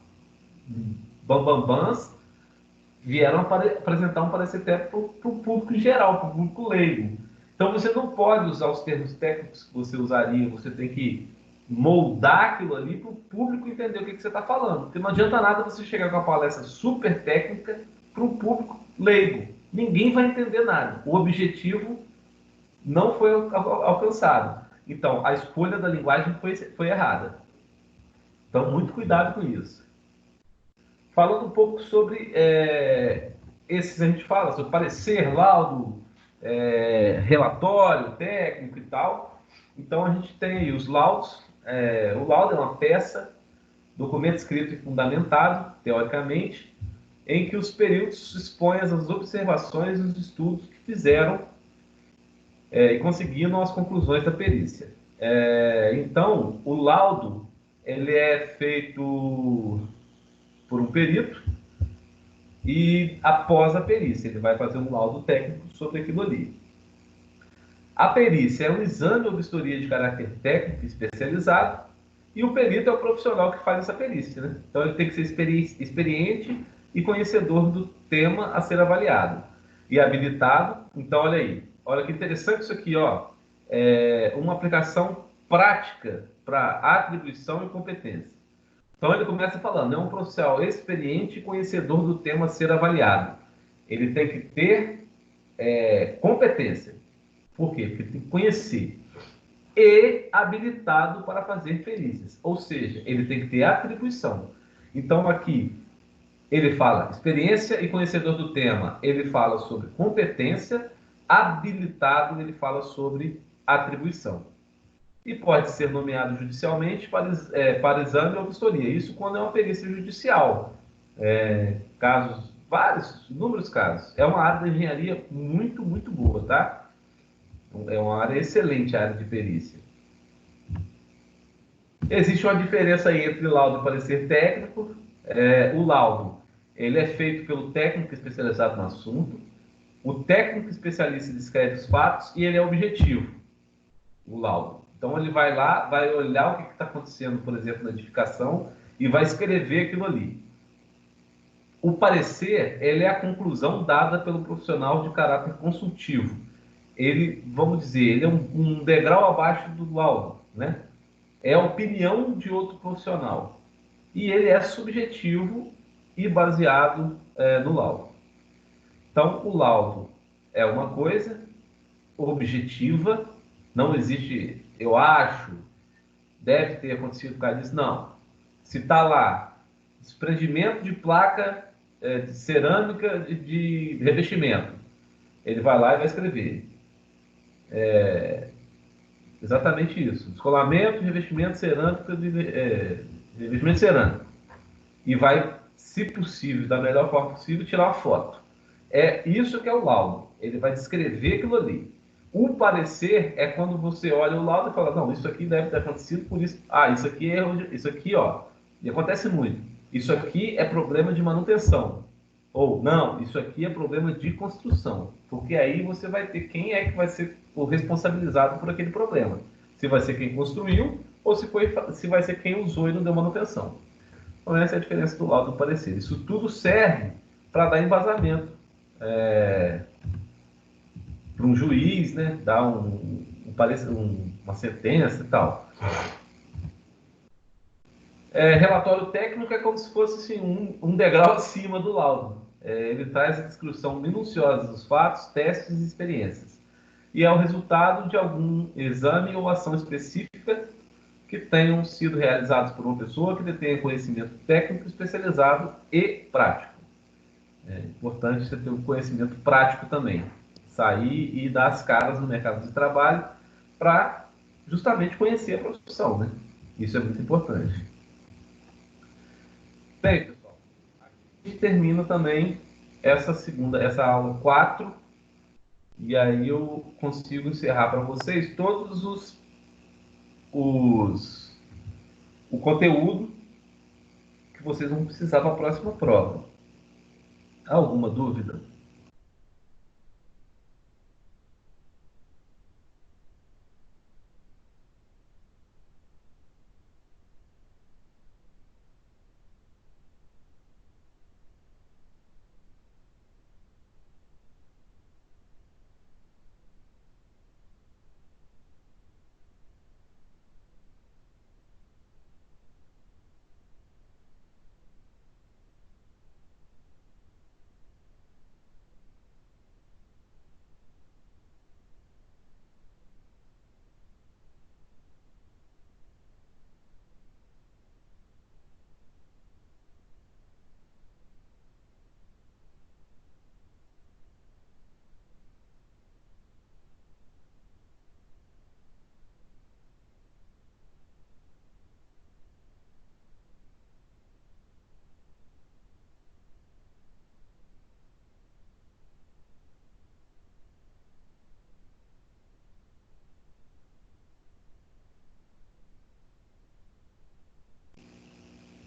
bambambãs, vieram apresentar um parecer técnico para o público em geral, para o público leigo. Então você não pode usar os termos técnicos que você usaria, você tem que moldar aquilo ali para o público entender o que você está falando. Porque não adianta nada você chegar com uma palestra super técnica para o público leigo. Ninguém vai entender nada. O objetivo não foi alcançado. Então, a escolha da linguagem foi errada. Então, muito cuidado com isso. Falando um pouco sobre esses, a gente fala sobre parecer, laudo, relatório técnico e tal. Então, a gente tem aí os laudos. O laudo é uma peça, documento escrito e fundamentado, teoricamente, em que os peritos expõem as observações e os estudos que fizeram e conseguiram as conclusões da perícia. Então, o laudo ele é feito por um perito, e após a perícia, ele vai fazer um laudo técnico sobre aquilo ali. A perícia é um exame ou vistoria de caráter técnico especializado, e o perito é o profissional que faz essa perícia, né? Então ele tem que ser experiente e conhecedor do tema a ser avaliado. E habilitado. Então olha aí, olha que interessante isso aqui, ó. É uma aplicação prática para atribuição e competência. Então ele começa falando, é um profissional experiente e conhecedor do tema a ser avaliado. Ele tem que ter competência. Por quê? Porque tem que conhecer. E habilitado para fazer perícias. Ou seja, ele tem que ter atribuição. Então aqui ele fala experiência e conhecedor do tema. Ele fala sobre competência. Habilitado, ele fala sobre atribuição. E pode ser nomeado judicialmente para exame ou vistoria. Isso quando é uma perícia judicial. Casos, vários, inúmeros casos. É uma área da engenharia muito, muito boa, tá? É uma área excelente, a área de perícia. Existe uma diferença aí entre laudo e parecer técnico. O laudo, ele é feito pelo técnico especializado no assunto. O técnico especialista descreve os fatos e ele é objetivo, o laudo. Então ele vai lá, vai olhar o que está acontecendo, por exemplo, na edificação e vai escrever aquilo ali. O parecer, ele é a conclusão dada pelo profissional de caráter consultivo. Ele, vamos dizer, ele é um degrau abaixo do laudo, né? É a opinião de outro profissional. E ele é subjetivo e baseado no laudo. Então, o laudo é uma coisa objetiva, não existe, eu acho, deve ter acontecido por causa disso, não. Se está lá, desprendimento de placa de cerâmica de revestimento, ele vai lá e vai escrever. Exatamente isso. Descolamento, revestimento cerâmica revestimento cerâmico. E vai, se possível, da melhor forma possível, tirar uma foto. É isso que é o laudo. Ele vai descrever aquilo ali. O parecer é quando você olha o laudo e fala, não, isso aqui deve ter acontecido por isso. Ah, isso aqui é isso aqui, ó. E acontece muito. Isso aqui é problema de manutenção. Ou, não, isso aqui é problema de construção. Porque aí você vai ter quem é que vai ser o responsabilizado por aquele problema. Se vai ser quem construiu ou se vai ser quem usou e não deu manutenção. Então essa é a diferença do laudo do parecer. Isso tudo serve para dar embasamento para um juiz, né, dar uma sentença e tal. Relatório técnico é como se fosse assim, um degrau acima do laudo. Ele traz a descrição minuciosa dos fatos, testes e experiências. E é o resultado de algum exame ou ação específica que tenham sido realizados por uma pessoa que detenha conhecimento técnico especializado e prático. É importante você ter um conhecimento prático também. Sair e dar as caras no mercado de trabalho para justamente conhecer a profissão, né? Isso é muito importante. Bem, pessoal, aqui a gente termina também essa aula 4, e aí eu consigo encerrar para vocês todos o conteúdo que vocês vão precisar para a próxima prova. Alguma dúvida?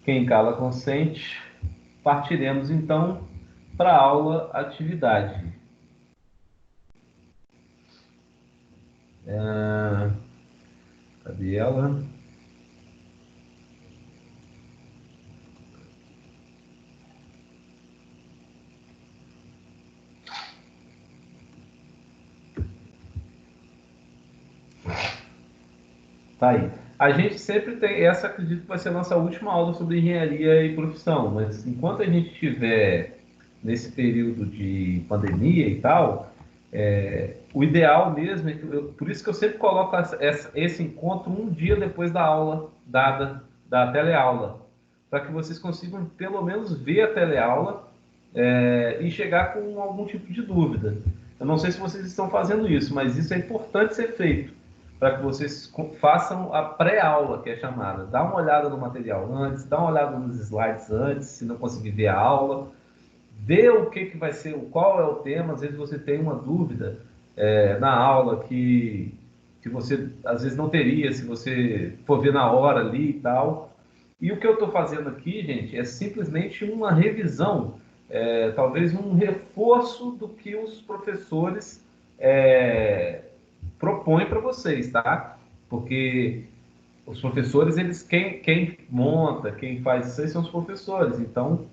Quem cala consente. partiremos então para a aula atividade. Cadê ela? Tá aí. A gente sempre tem, essa acredito que vai ser a nossa última aula sobre engenharia e profissão, mas enquanto a gente estiver nesse período de pandemia e tal, o ideal mesmo é que, por isso que eu sempre coloco esse encontro um dia depois da aula dada, da teleaula, para que vocês consigam pelo menos ver a teleaula e chegar com algum tipo de dúvida. Eu não sei se vocês estão fazendo isso, mas isso é importante ser feito para que vocês façam a pré-aula, que é chamada. Dá uma olhada no material antes, dá uma olhada nos slides antes, se não conseguir ver a aula. Vê o que vai ser, qual é o tema. Às vezes você tem uma dúvida na aula que você, às vezes, não teria se você for ver na hora ali e tal. E o que eu estou fazendo aqui, gente, é simplesmente uma revisão, talvez um reforço do que os professores propõem para vocês, tá? Porque os professores, eles quem monta, quem faz isso aí são os professores. Então,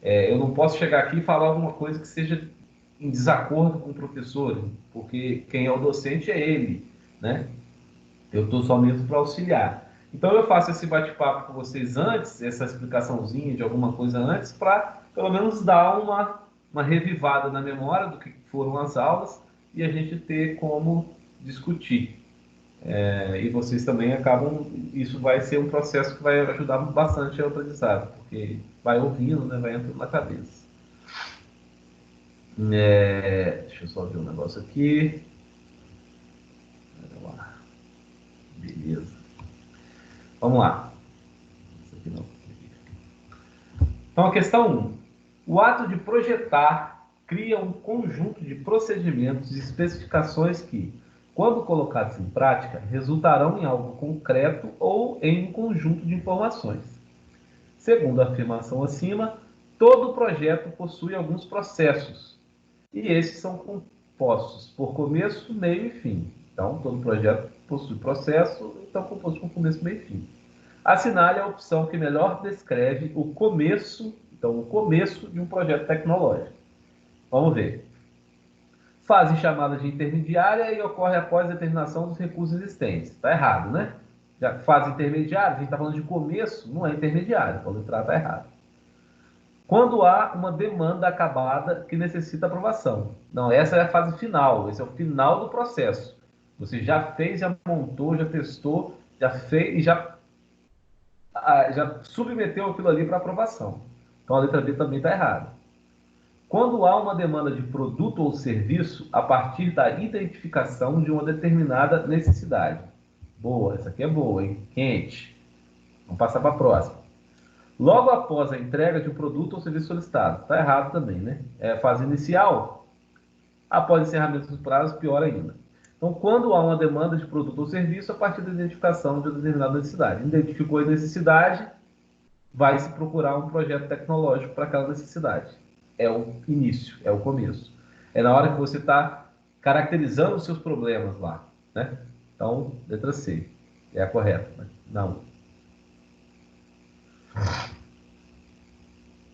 eu não posso chegar aqui e falar alguma coisa que seja em desacordo com o professor, porque quem é o docente é ele, né? Eu estou só mesmo para auxiliar. Então eu faço esse bate-papo com vocês antes, essa explicaçãozinha de alguma coisa antes, para pelo menos dar uma revivada na memória do que foram as aulas e a gente ter como discutir. E vocês também acabam, isso vai ser um processo que vai ajudar bastante ao aprendizado, porque vai ouvindo, né, vai entrando na cabeça. Deixa eu só ver um negócio aqui. Beleza. Vamos lá. Então, a questão 1. O ato de projetar cria um conjunto de procedimentos e especificações que, quando colocados em prática, resultarão em algo concreto ou em um conjunto de informações. Segundo a afirmação acima, todo projeto possui alguns processos, e esses são compostos por começo, meio e fim. Então, todo projeto possui processo, então composto por começo, meio e fim. Assinale a opção que melhor descreve o começo, então o começo de um projeto tecnológico. Vamos ver. Fase chamada de intermediária e ocorre após a determinação dos recursos existentes. Está errado, né? Já fase intermediária, a gente está falando de começo, não é intermediário, quando entrar está errado. Quando há uma demanda acabada que necessita aprovação. Não, essa é a fase final, esse é o final do processo. Você já fez, já montou, já testou, já fez e já submeteu aquilo ali para aprovação. Então a letra B também está errada. Quando há uma demanda de produto ou serviço a partir da identificação de uma determinada necessidade. Boa, essa aqui é boa, hein? Quente. Vamos passar para a próxima. Logo após a entrega de um produto ou serviço solicitado. Está errado também, né? Fase inicial. Após encerramento dos prazos, pior ainda. Então, quando há uma demanda de produto ou serviço a partir da identificação de uma determinada necessidade. Identificou a necessidade, vai se procurar um projeto tecnológico para aquela necessidade. É o início, é o começo. É na hora que você está caracterizando os seus problemas lá, né? Então, letra C é a correta, né? Não.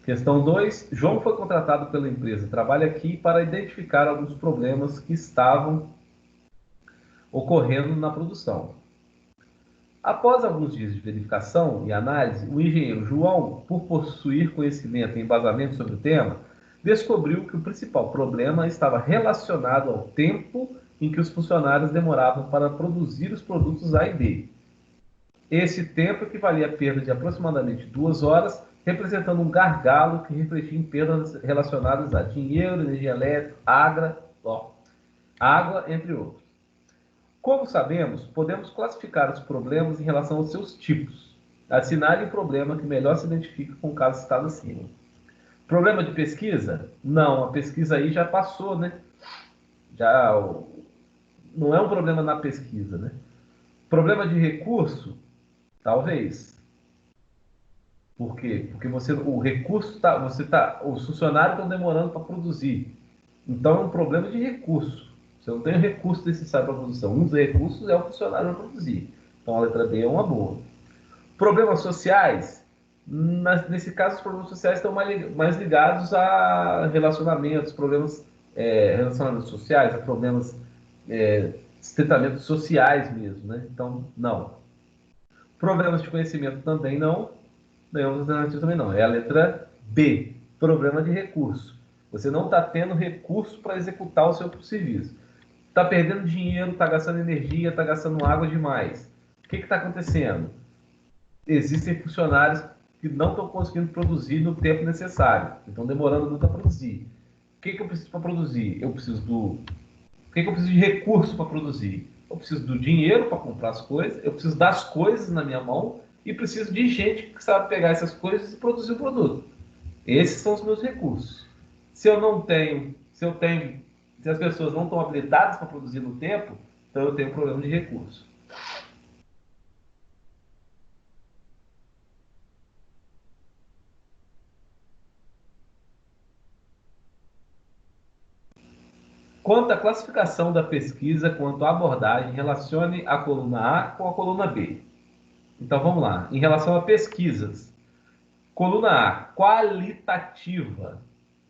Questão 2. João foi contratado pela empresa. Trabalha aqui para identificar alguns problemas que estavam ocorrendo na produção. Após alguns dias de verificação e análise, o engenheiro João, por possuir conhecimento e embasamento sobre o tema, descobriu que o principal problema estava relacionado ao tempo em que os funcionários demoravam para produzir os produtos A e B. Esse tempo equivalia a perda de aproximadamente 2 horas, representando um gargalo que refletia em perdas relacionadas a dinheiro, energia elétrica, água, entre outros. Como sabemos, podemos classificar os problemas em relação aos seus tipos. Assinale o problema que melhor se identifica com o caso citado acima. Problema de pesquisa? Não, a pesquisa aí já passou, né? Não é um problema na pesquisa, né? Problema de recurso? Talvez. Por quê? Porque o recurso os funcionários estão demorando para produzir. Então é um problema de recurso. Você não tem o recurso necessário para a produção. Um dos recursos é o funcionário para produzir. Então a letra B é uma boa. Problemas sociais, nesse caso os problemas sociais estão mais ligados a relacionamentos, relacionamentos sociais, a problemas estritamente sociais mesmo, né? Então, não. Problemas de conhecimento também não. Nenhuma alternativa também não. É a letra B, problema de recurso. Você não está tendo recurso para executar o seu serviço. Está perdendo dinheiro, está gastando energia, está gastando água demais. O que está acontecendo? Existem funcionários que não estão conseguindo produzir no tempo necessário. Estão demorando muito a produzir. O que eu preciso para produzir? O que eu preciso de recurso para produzir? Eu preciso do dinheiro para comprar as coisas, eu preciso das coisas na minha mão e preciso de gente que sabe pegar essas coisas e produzir o produto. Esses são os meus recursos. Se as pessoas não estão habilitadas para produzir no tempo, então eu tenho um problema de recurso. Quanto à classificação da pesquisa, quanto à abordagem, relacione a coluna A com a coluna B. Então vamos lá. Em relação a pesquisas, coluna A, qualitativa,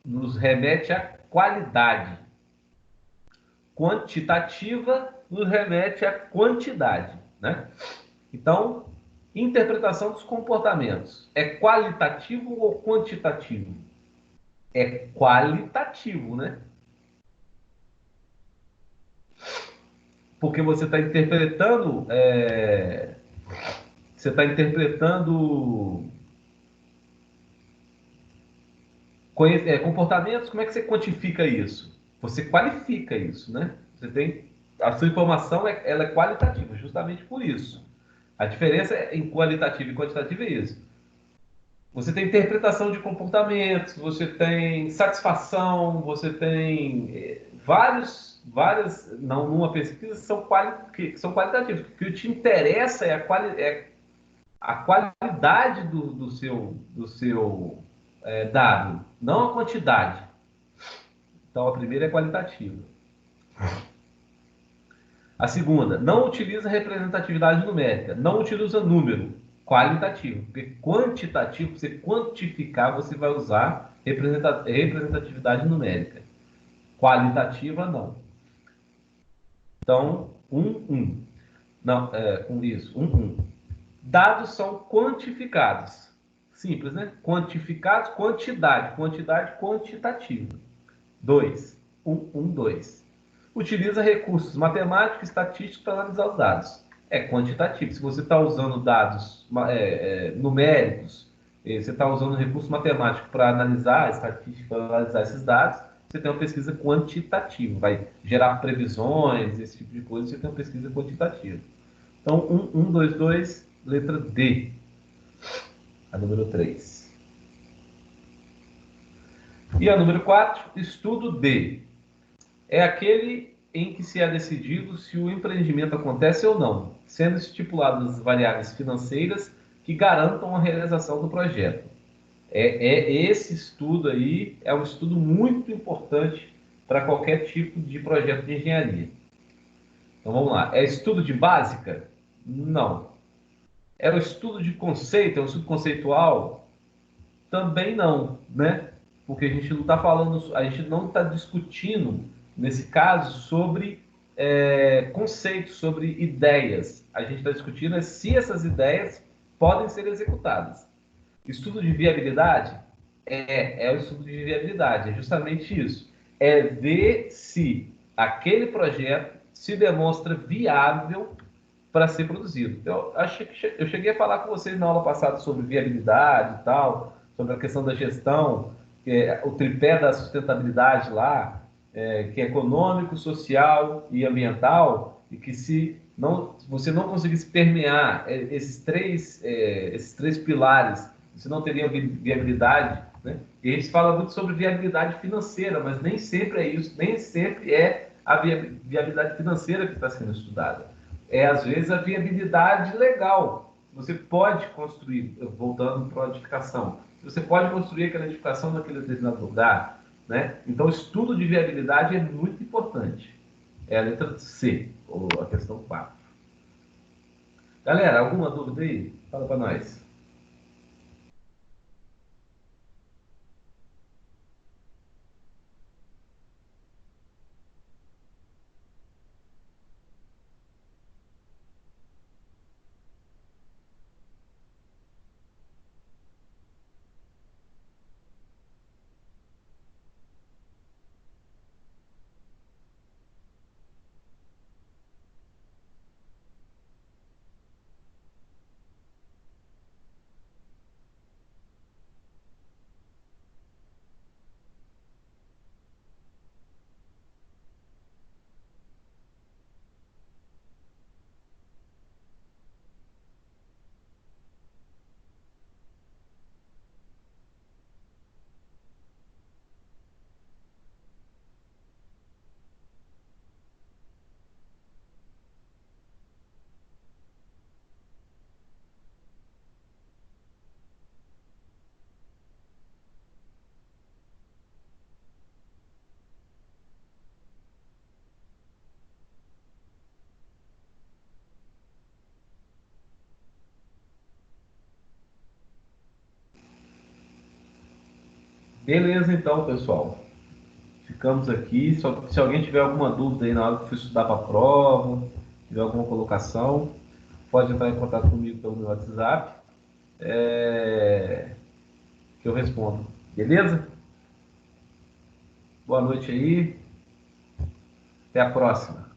nos remete à qualidade. Quantitativa nos remete à quantidade, né? Então, interpretação dos comportamentos. É qualitativo ou quantitativo? É qualitativo, né? Porque você está interpretando comportamentos. Como é que você quantifica isso? Você qualifica isso, né? A sua informação ela é qualitativa, justamente por isso. A diferença em qualitativo e quantitativo é isso. Você tem interpretação de comportamentos, você tem satisfação, você tem várias, não numa pesquisa, que são qualitativos. O que te interessa é a qualidade do seu dado, não a quantidade. Então, a primeira é qualitativa. A segunda, não utiliza representatividade numérica, não utiliza número, qualitativo. Porque quantitativo, para você quantificar, você vai usar representatividade numérica. Qualitativa, não. Então, 1. Não, com isso, 1. Dados são quantificados. Simples, né? Quantificados, quantidade, quantitativa. 2. 2. Utiliza recursos matemáticos e estatísticos para analisar os dados. É quantitativo. Se você está usando dados numéricos, você está usando recurso matemático para analisar, estatística para analisar esses dados, você tem uma pesquisa quantitativa. Vai gerar previsões, esse tipo de coisa, você tem uma pesquisa quantitativa. Então, 2, letra D. A número 3. E a número 4, estudo D. É aquele em que se é decidido se o empreendimento acontece ou não, sendo estipuladas variáveis financeiras que garantam a realização do projeto. Esse estudo aí é um estudo muito importante para qualquer tipo de projeto de engenharia. Então vamos lá. É estudo de básica? Não. É um estudo de conceito? É um estudo conceitual? Também não, né? Porque a gente não está discutindo, nesse caso, sobre conceitos, sobre ideias. A gente está discutindo se essas ideias podem ser executadas. Estudo de viabilidade? É o estudo de viabilidade, é justamente isso. É ver se aquele projeto se demonstra viável para ser produzido. Eu cheguei a falar com vocês na aula passada sobre viabilidade e tal, sobre a questão da gestão, o tripé da sustentabilidade lá, que é econômico, social e ambiental, e que se você não conseguisse permear esses três pilares, você não teria viabilidade, né? E a gente fala muito sobre viabilidade financeira, mas nem sempre é isso, nem sempre é a viabilidade financeira que está sendo estudada. Às vezes, a viabilidade legal. você pode construir, voltando para a edificação, você pode construir aquela edificação naquele determinado lugar, né? Então, o estudo de viabilidade é muito importante. É a letra C, ou a questão 4. Galera, alguma dúvida aí? Fala para nós. Beleza, então, pessoal. Ficamos aqui. Se alguém tiver alguma dúvida aí na hora que for estudar para a prova, tiver alguma colocação, pode entrar em contato comigo pelo meu WhatsApp, que eu respondo. Beleza? Boa noite aí. Até a próxima.